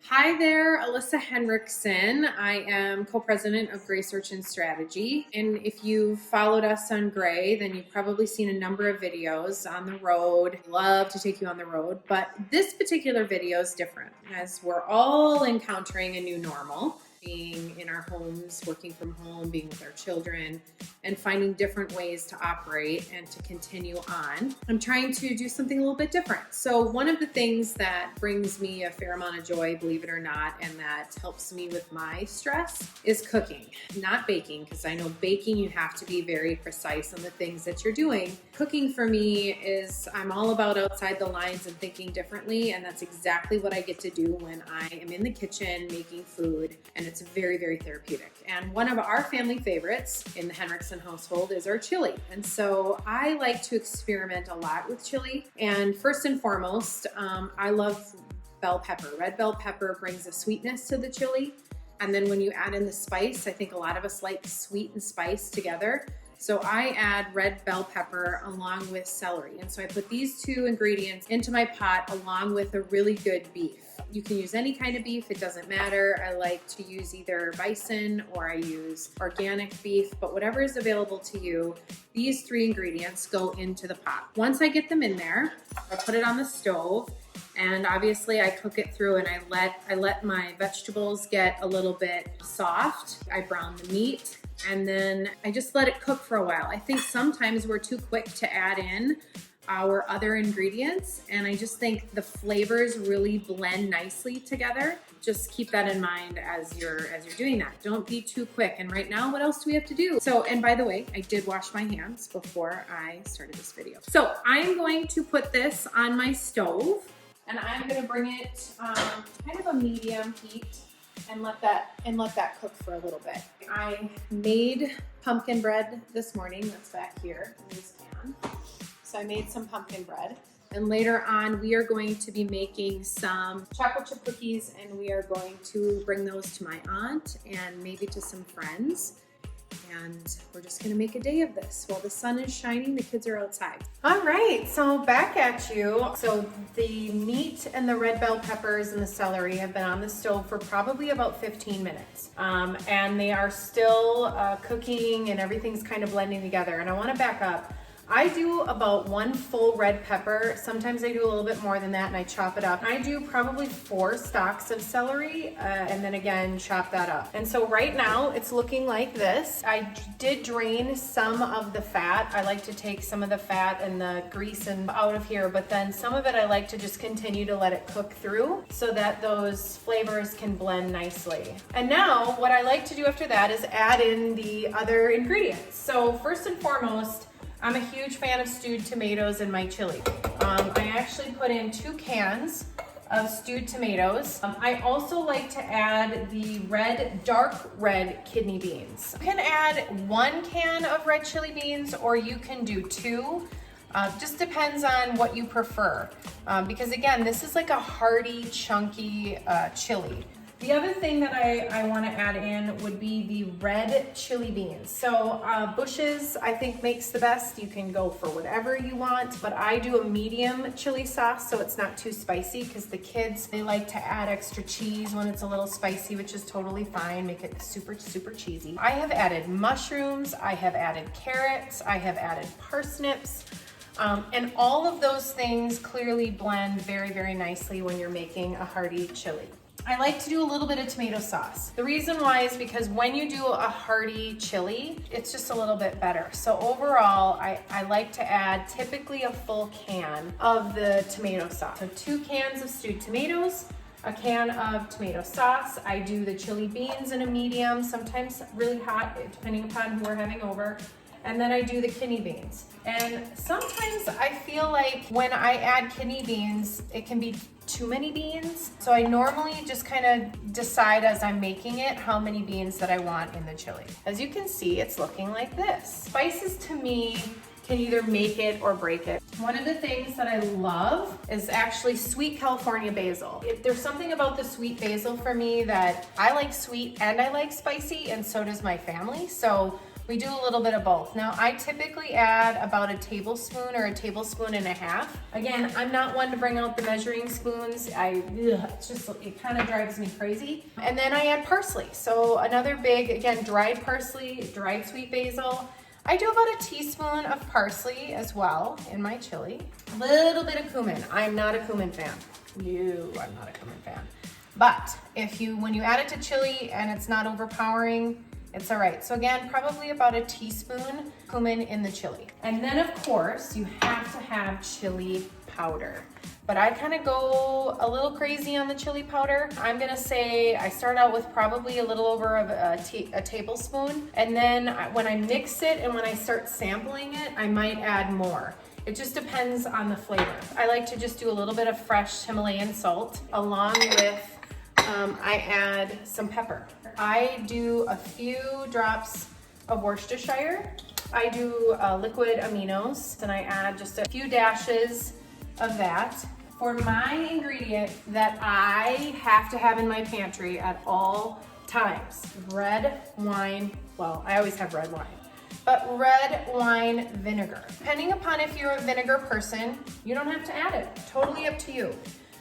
Hi there, Alissa Henriksen. I am co-president of Gray Search and Strategy. And if you followed us on Gray, then you've probably seen a number of videos on the road. I love to take you on the road, but this particular video is different as we're all encountering a new normal, being in our homes, working from home, being with our children, and finding different ways to operate and to continue on. I'm trying to do something a little bit different. So one of the things that brings me a fair amount of joy, believe it or not, and that helps me with my stress is cooking, not baking, because I know baking you have to be very precise on the things that you're doing. Cooking for me is, I'm all about outside the lines and thinking differently, and that's exactly what I get to do when I am in the kitchen making food, and it's very, very therapeutic. And one of our family favorites in the Henriksen household is our chili. And so I like to experiment a lot with chili. And first and foremost, I love bell pepper. Red bell pepper brings a sweetness to the chili. And then when you add in the spice, I think a lot of us like sweet and spice together. So I add red bell pepper along with celery. And so I put these two ingredients into my pot along with a really good beef. You can use any kind of beef, it doesn't matter. I like to use either bison or I use organic beef, but whatever is available to you, these three ingredients go into the pot. Once I get them in there, I put it on the stove. And obviously I cook it through and I let my vegetables get a little bit soft. I brown the meat and then I just let it cook for a while. I think sometimes we're too quick to add in our other ingredients, and I just think the flavors really blend nicely together. Just keep that in mind as you're doing that. Don't be too quick. And right now, what else do we have to do? So, and by the way, I did wash my hands before I started this video. So I'm going to put this on my stove and I'm gonna bring it kind of a medium heat and let that cook for a little bit. I made pumpkin bread this morning. That's back here in this can. So I made some pumpkin bread. And later on, we are going to be making some chocolate chip cookies and we are going to bring those to my aunt and maybe to some friends. And we're just gonna make a day of this. While the sun is shining, the kids are outside. All right, so back at you. So the meat and the red bell peppers and the celery have been on the stove for probably about 15 minutes. And they are still cooking and everything's kind of blending together. And I wanna back up. I do about 1 full red pepper. Sometimes I do a little bit more than that and I chop it up. I do probably 4 stalks of celery and then again chop that up. And so right now it's looking like this. I did drain some of the fat. I like to take some of the fat and the grease and out of here, but then some of it I like to just continue to let it cook through so that those flavors can blend nicely. And now what I like to do after that is add in the other ingredients. So first and foremost, I'm a huge fan of stewed tomatoes in my chili. I actually put in 2 cans of stewed tomatoes. I also like to add the dark red kidney beans. You can add 1 can of red chili beans or you can do 2. Just depends on what you prefer. Because again, this is like a hearty, chunky chili. The other thing that I want to add in would be the red chili beans. So Bush's, I think, makes the best. You can go for whatever you want, but I do a medium chili sauce so it's not too spicy because the kids, they like to add extra cheese when it's a little spicy, which is totally fine. Make it super, super cheesy. I have added mushrooms, I have added carrots, I have added parsnips, and all of those things clearly blend very, very nicely when you're making a hearty chili. I like to do a little bit of tomato sauce. The reason why is because when you do a hearty chili, it's just a little bit better. So overall, I like to add typically a full can of the tomato sauce. So 2 cans of stewed tomatoes, a can of tomato sauce. I do the chili beans in a medium, sometimes really hot, depending upon who we're having over. And then I do the kidney beans. And sometimes I feel like when I add kidney beans, it can be too many beans. So I normally just kind of decide as I'm making it how many beans that I want in the chili. As you can see, it's looking like this. Spices to me can either make it or break it. One of the things that I love is actually sweet California basil. There's something about the sweet basil for me that I like sweet and I like spicy, and so does my family. So we do a little bit of both. Now, I typically add about a tablespoon or a tablespoon and a half. Again, I'm not one to bring out the measuring spoons. It kind of drives me crazy. And then I add parsley. So another big, again, dried parsley, dried sweet basil. I do about a teaspoon of parsley as well in my chili. A little bit of cumin. I'm not a cumin fan. I'm not a cumin fan. But when you add it to chili and it's not overpowering, it's all right. So again, probably about a teaspoon cumin in the chili. And then of course, you have to have chili powder. But I kind of go a little crazy on the chili powder. I'm gonna say I start out with probably a little over a tablespoon. And then when I mix it and when I start sampling it, I might add more. It just depends on the flavor. I like to just do a little bit of fresh Himalayan salt along with I add some pepper. I do a few drops of Worcestershire. I do liquid aminos, and I add just a few dashes of that. For my ingredient that I have to have in my pantry at all times, red wine. Well, I always have red wine, but red wine vinegar. Depending upon if you're a vinegar person, you don't have to add it. Totally up to you.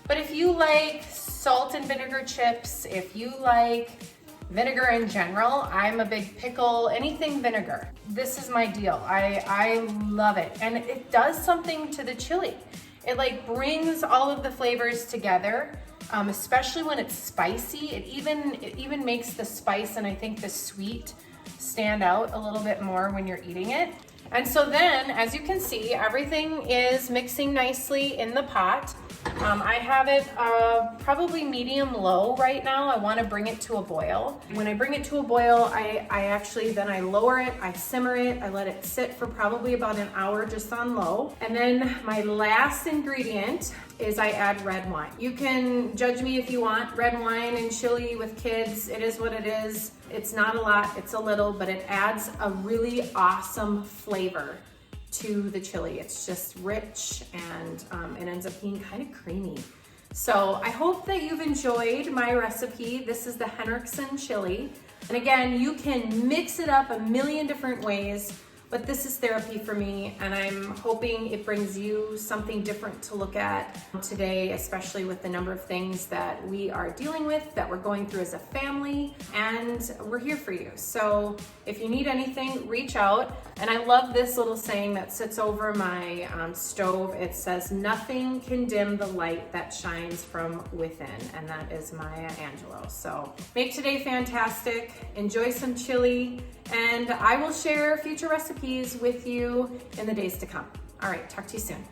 But if you like salt and vinegar chips, if you like vinegar in general, I'm a big pickle, anything vinegar. This is my deal. I love it. And it does something to the chili. It like brings all of the flavors together, especially when it's spicy. It even makes the spice and I think the sweet stand out a little bit more when you're eating it. And so then, as you can see, everything is mixing nicely in the pot. I have it probably medium-low right now. I want to bring it to a boil. When I bring it to a boil, I lower it, I simmer it, I let it sit for probably about an hour just on low. And then my last ingredient is I add red wine. You can judge me if you want. Red wine and chili with kids, it is what it is. It's not a lot, it's a little, but it adds a really awesome flavor to the chili. It's just rich and it ends up being kind of creamy. So I hope that you've enjoyed my recipe. This is the Henriksen chili. And again, you can mix it up a million different ways, but this is therapy for me, and I'm hoping it brings you something different to look at today, especially with the number of things that we are dealing with, that we're going through as a family, and we're here for you. So if you need anything, reach out. And I love this little saying that sits over my stove. It says, "Nothing can dim the light that shines from within," and that is Maya Angelou. So make today fantastic, enjoy some chili, and I will share future recipes with you in the days to come. All right, talk to you soon.